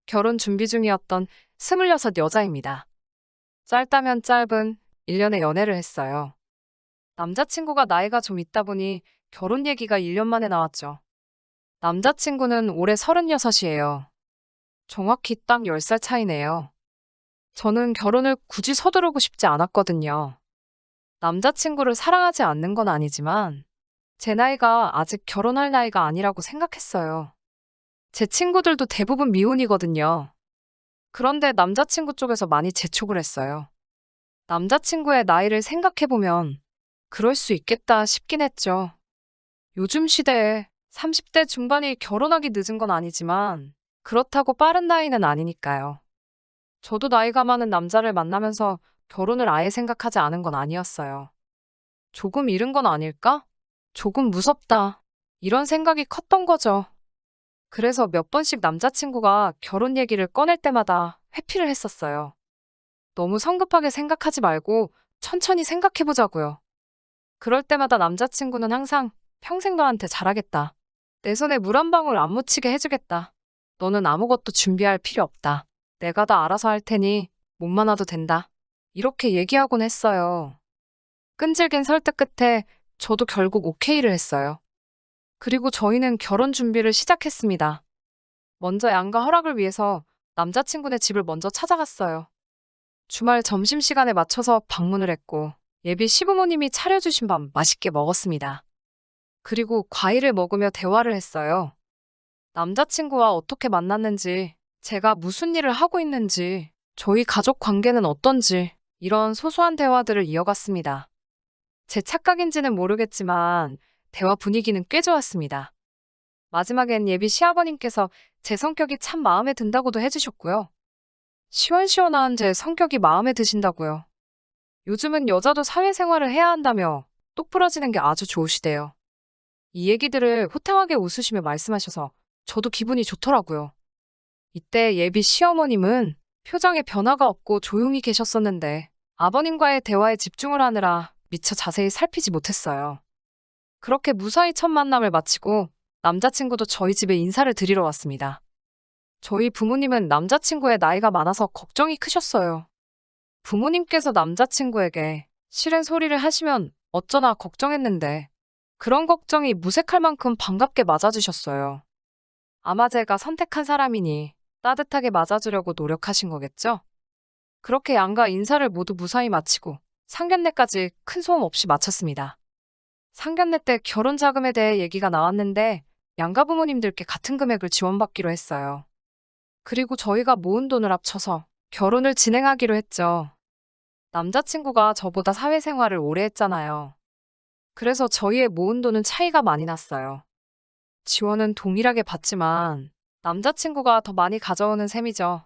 결혼 준비 중이었던 26 여자입니다. 짧다면 짧은 1년의 연애를 했어요. 남자친구가 나이가 좀 있다 보니 결혼 얘기가 1년 만에 나왔죠. 남자친구는 올해 36이에요. 정확히 딱 10살 차이네요. 저는 결혼을 굳이 서두르고 싶지 않았거든요. 남자친구를 사랑하지 않는 건 아니지만 제 나이가 아직 결혼할 나이가 아니라고 생각했어요. 제 친구들도 대부분 미혼이거든요. 그런데 남자친구 쪽에서 많이 재촉을 했어요. 남자친구의 나이를 생각해보면 그럴 수 있겠다 싶긴 했죠. 요즘 시대에 30대 중반이 결혼하기 늦은 건 아니지만 그렇다고 빠른 나이는 아니니까요. 저도 나이가 많은 남자를 만나면서 결혼을 아예 생각하지 않은 건 아니었어요. 조금 이른 건 아닐까? 조금 무섭다. 이런 생각이 컸던 거죠. 그래서 몇 번씩 남자친구가 결혼 얘기를 꺼낼 때마다 회피를 했었어요. 너무 성급하게 생각하지 말고 천천히 생각해보자고요. 그럴 때마다 남자친구는 항상 평생 너한테 잘하겠다. 내 손에 물 한 방울 안 묻히게 해주겠다. 너는 아무것도 준비할 필요 없다. 내가 다 알아서 할 테니 몸만 와도 된다. 이렇게 얘기하곤 했어요. 끈질긴 설득 끝에 저도 결국 오케이를 했어요. 그리고 저희는 결혼 준비를 시작했습니다. 먼저 양가 허락을 위해서 남자친구네 집을 먼저 찾아갔어요. 주말 점심시간에 맞춰서 방문을 했고 예비 시부모님이 차려주신 밥 맛있게 먹었습니다. 그리고 과일을 먹으며 대화를 했어요. 남자친구와 어떻게 만났는지, 제가 무슨 일을 하고 있는지, 저희 가족 관계는 어떤지 이런 소소한 대화들을 이어갔습니다. 제 착각인지는 모르겠지만 대화 분위기는 꽤 좋았습니다. 마지막엔 예비 시아버님께서 제 성격이 참 마음에 든다고도 해주셨고요. 시원시원한 제 성격이 마음에 드신다고요. 요즘은 여자도 사회생활을 해야 한다며 똑부러지는 게 아주 좋으시대요. 이 얘기들을 호탕하게 웃으시며 말씀하셔서 저도 기분이 좋더라고요. 이때 예비 시어머님은 표정에 변화가 없고 조용히 계셨었는데 아버님과의 대화에 집중을 하느라 미처 자세히 살피지 못했어요. 그렇게 무사히 첫 만남을 마치고 남자친구도 저희 집에 인사를 드리러 왔습니다. 저희 부모님은 남자친구의 나이가 많아서 걱정이 크셨어요. 부모님께서 남자친구에게 싫은 소리를 하시면 어쩌나 걱정했는데 그런 걱정이 무색할 만큼 반갑게 맞아주셨어요. 아마 제가 선택한 사람이니 따뜻하게 맞아주려고 노력하신 거겠죠? 그렇게 양가 인사를 모두 무사히 마치고 상견례까지 큰 소음 없이 마쳤습니다. 상견례 때 결혼 자금에 대해 얘기가 나왔는데 양가 부모님들께 같은 금액을 지원받기로 했어요. 그리고 저희가 모은 돈을 합쳐서 결혼을 진행하기로 했죠. 남자친구가 저보다 사회생활을 오래 했잖아요. 그래서 저희의 모은 돈은 차이가 많이 났어요. 지원은 동일하게 받지만 남자친구가 더 많이 가져오는 셈이죠.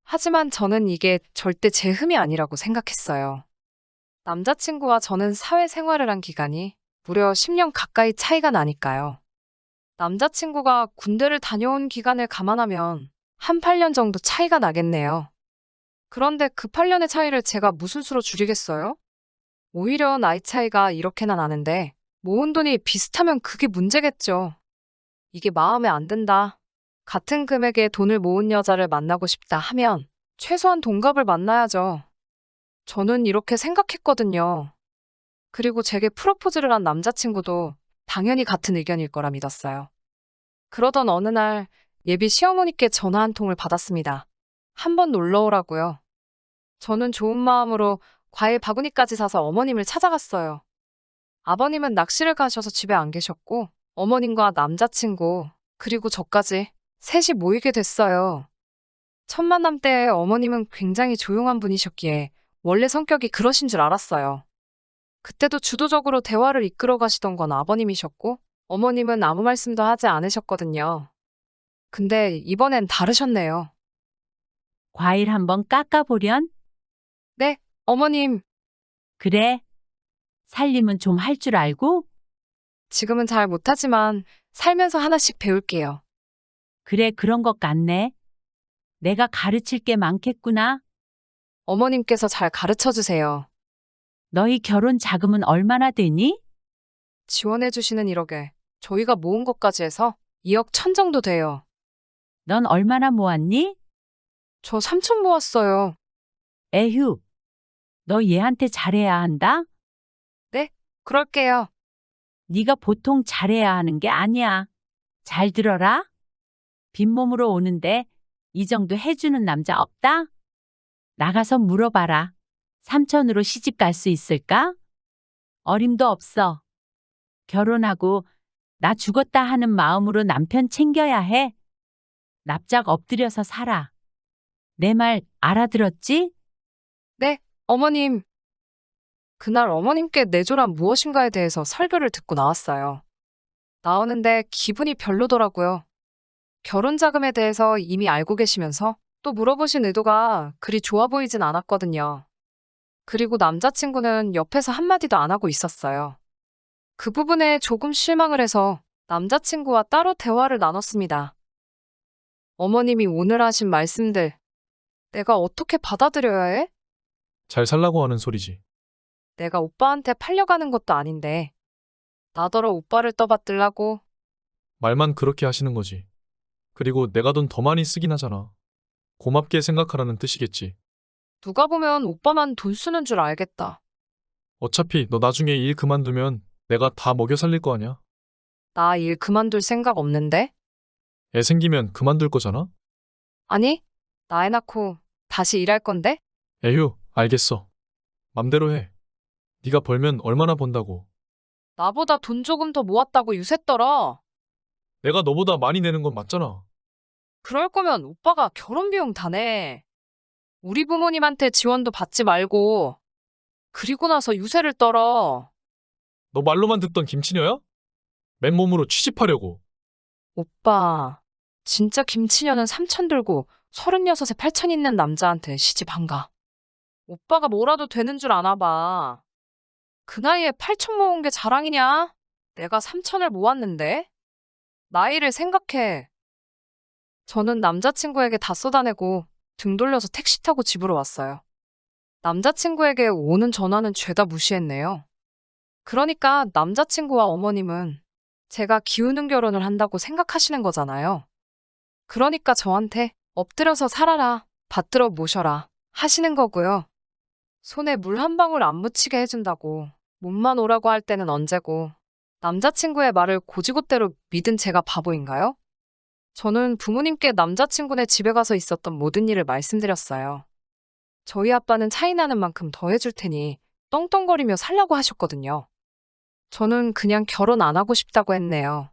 하지만 저는 이게 절대 제 흠이 아니라고 생각했어요. 남자친구와 저는 사회생활을 한 기간이 무려 10년 가까이 차이가 나니까요. 남자친구가 군대를 다녀온 기간을 감안하면 한 8년 정도 차이가 나겠네요. 그런데 그 8년의 차이를 제가 무슨 수로 줄이겠어요? 오히려 나이 차이가 이렇게나 나는데 모은 돈이 비슷하면 그게 문제겠죠. 이게 마음에 안 든다. 같은 금액의 돈을 모은 여자를 만나고 싶다 하면 최소한 동갑을 만나야죠. 저는 이렇게 생각했거든요. 그리고 제게 프로포즈를 한 남자친구도 당연히 같은 의견일 거라 믿었어요. 그러던 어느 날 예비 시어머니께 전화 한 통을 받았습니다. 한번 놀러 오라고요. 저는 좋은 마음으로 과일 바구니까지 사서 어머님을 찾아갔어요. 아버님은 낚시를 가셔서 집에 안 계셨고 어머님과 남자친구 그리고 저까지 셋이 모이게 됐어요. 첫 만남 때 어머님은 굉장히 조용한 분이셨기에 원래 성격이 그러신 줄 알았어요. 그때도 주도적으로 대화를 이끌어 가시던 건 아버님이셨고 어머님은 아무 말씀도 하지 않으셨거든요. 근데 이번엔 다르셨네요. 과일 한번 깎아보련? 네, 어머님. 그래. 살림은 좀 할 줄 알고? 지금은 잘 못하지만 살면서 하나씩 배울게요. 그래, 그런 것 같네. 내가 가르칠 게 많겠구나. 어머님께서 잘 가르쳐 주세요. 너희 결혼 자금은 얼마나 되니? 지원해 주시는 1억에 저희가 모은 것까지 해서 2억 1천 정도 돼요. 넌 얼마나 모았니? 저 3천 모았어요. 에휴, 너 얘한테 잘해야 한다? 그럴게요. 네가 보통 잘해야 하는 게 아니야. 잘 들어라. 빈몸으로 오는데 이 정도 해주는 남자 없다? 나가서 물어봐라. 삼천으로 시집 갈 수 있을까? 어림도 없어. 결혼하고 나 죽었다 하는 마음으로 남편 챙겨야 해. 납작 엎드려서 살아. 내 말 알아들었지? 네, 어머님. 그날 어머님께 내조란 무엇인가에 대해서 설교를 듣고 나왔어요. 나오는데 기분이 별로더라고요. 결혼 자금에 대해서 이미 알고 계시면서 또 물어보신 의도가 그리 좋아 보이진 않았거든요. 그리고 남자친구는 옆에서 한마디도 안 하고 있었어요. 그 부분에 조금 실망을 해서 남자친구와 따로 대화를 나눴습니다. 어머님이 오늘 하신 말씀들, 내가 어떻게 받아들여야 해? 잘 살라고 하는 소리지. 내가 오빠한테 팔려가는 것도 아닌데, 나더러 오빠를 떠받들라고. 말만 그렇게 하시는 거지. 그리고 내가 돈 더 많이 쓰긴 하잖아. 고맙게 생각하라는 뜻이겠지. 누가 보면 오빠만 돈 쓰는 줄 알겠다. 어차피 너 나중에 일 그만두면 내가 다 먹여 살릴 거 아니야. 나 일 그만둘 생각 없는데? 애 생기면 그만둘 거잖아. 아니, 나 애 낳고 다시 일할 건데? 에휴, 알겠어. 맘대로 해. 네가 벌면 얼마나 번다고. 나보다 돈 조금 더 모았다고 유세 떨어. 내가 너보다 많이 내는 건 맞잖아. 그럴 거면 오빠가 결혼 비용 다 내. 우리 부모님한테 지원도 받지 말고. 그리고 나서 유세를 떨어. 너 말로만 듣던 김치녀야? 맨몸으로 취집하려고. 오빠, 진짜 김치녀는 3천 들고 36에 8천 있는 남자한테 시집 안 가. 오빠가 뭐라도 되는 줄 아나 봐. 그 나이에 8천 모은 게 자랑이냐? 내가 3천을 모았는데? 나이를 생각해. 저는 남자친구에게 다 쏟아내고 등 돌려서 택시 타고 집으로 왔어요. 남자친구에게 오는 전화는 죄다 무시했네요. 그러니까 남자친구와 어머님은 제가 기우는 결혼을 한다고 생각하시는 거잖아요. 그러니까 저한테 엎드려서 살아라, 받들어 모셔라 하시는 거고요. 손에 물 한 방울 안 묻히게 해준다고 몸만 오라고 할 때는 언제고 남자친구의 말을 고지고대로 믿은 제가 바보인가요? 저는 부모님께 남자친구네 집에 가서 있었던 모든 일을 말씀드렸어요. 저희 아빠는 차이 나는 만큼 더 해줄 테니 떵떵거리며 살라고 하셨거든요. 저는 그냥 결혼 안 하고 싶다고 했네요.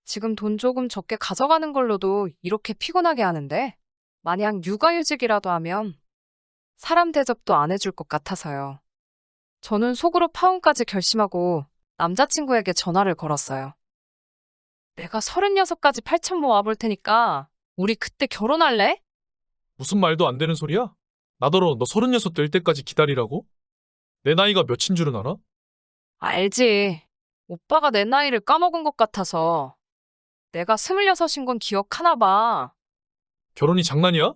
지금 돈 조금 적게 가져가는 걸로도 이렇게 피곤하게 하는데 만약 육아휴직이라도 하면 사람 대접도 안 해줄 것 같아서요. 저는 속으로 파혼까지 결심하고 남자친구에게 전화를 걸었어요. 내가 36까지 8천 모아볼 테니까 우리 그때 결혼할래? 무슨 말도 안 되는 소리야? 나더러 너 36 될 때까지 기다리라고? 내 나이가 몇인 줄은 알아? 알지. 오빠가 내 나이를 까먹은 것 같아서. 내가 26인 건 기억하나 봐. 결혼이 장난이야?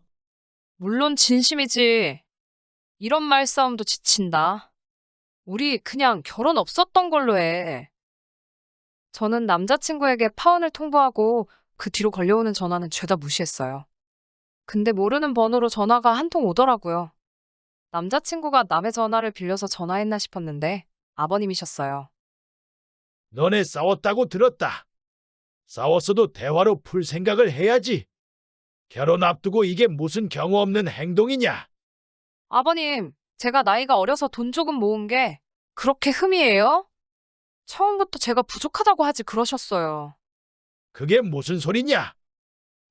물론 진심이지. 이런 말싸움도 지친다. 우리 그냥 결혼 없었던 걸로 해. 저는 남자친구에게 파혼을 통보하고 그 뒤로 걸려오는 전화는 죄다 무시했어요. 근데 모르는 번호로 전화가 한 통 오더라고요. 남자친구가 남의 전화를 빌려서 전화했나 싶었는데 아버님이셨어요. 너네 싸웠다고 들었다. 싸웠어도 대화로 풀 생각을 해야지. 결혼 앞두고 이게 무슨 경우 없는 행동이냐? 아버님, 제가 나이가 어려서 돈 조금 모은 게 그렇게 흠이에요? 처음부터 제가 부족하다고 하지 그러셨어요. 그게 무슨 소리냐?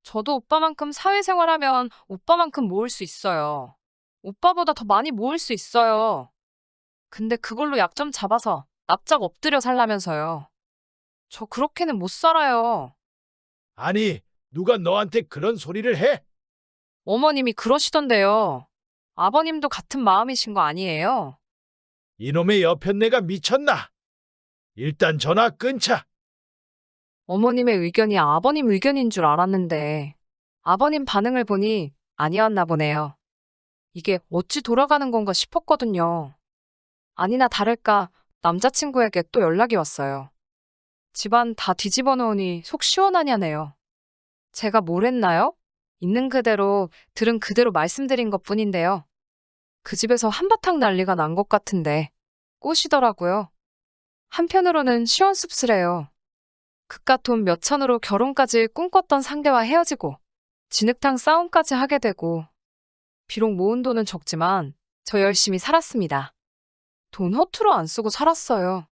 저도 오빠만큼 사회생활하면 오빠만큼 모을 수 있어요. 오빠보다 더 많이 모을 수 있어요. 근데 그걸로 약점 잡아서 납작 엎드려 살라면서요. 저 그렇게는 못 살아요. 아니, 누가 너한테 그런 소리를 해? 어머님이 그러시던데요. 아버님도 같은 마음이신 거 아니에요? 이놈의 여편네가 미쳤나? 일단 전화 끊자. 어머님의 의견이 아버님 의견인 줄 알았는데 아버님 반응을 보니 아니었나 보네요. 이게 어찌 돌아가는 건가 싶었거든요. 아니나 다를까 남자친구에게 또 연락이 왔어요. 집안 다 뒤집어 놓으니 속 시원하냐네요. 제가 뭘 했나요? 있는 그대로, 들은 그대로 말씀드린 것 뿐인데요. 그 집에서 한바탕 난리가 난 것 같은데 꼬시더라고요. 한편으로는 시원씁쓸해요. 그깟 돈 몇 천으로 결혼까지 꿈꿨던 상대와 헤어지고 진흙탕 싸움까지 하게 되고 비록 모은 돈은 적지만 저 열심히 살았습니다. 돈 허투루 안 쓰고 살았어요.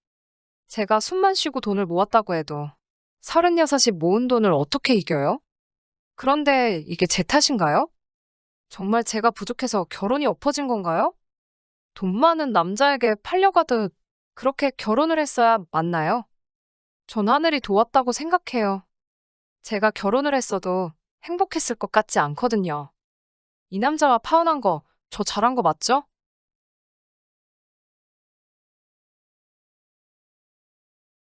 제가 숨만 쉬고 돈을 모았다고 해도 36이 모은 돈을 어떻게 이겨요? 그런데 이게 제 탓인가요? 정말 제가 부족해서 결혼이 엎어진 건가요? 돈 많은 남자에게 팔려가듯 그렇게 결혼을 했어야 맞나요? 전 하늘이 도왔다고 생각해요. 제가 결혼을 했어도 행복했을 것 같지 않거든요. 이 남자와 파혼한 거 저 잘한 거 맞죠?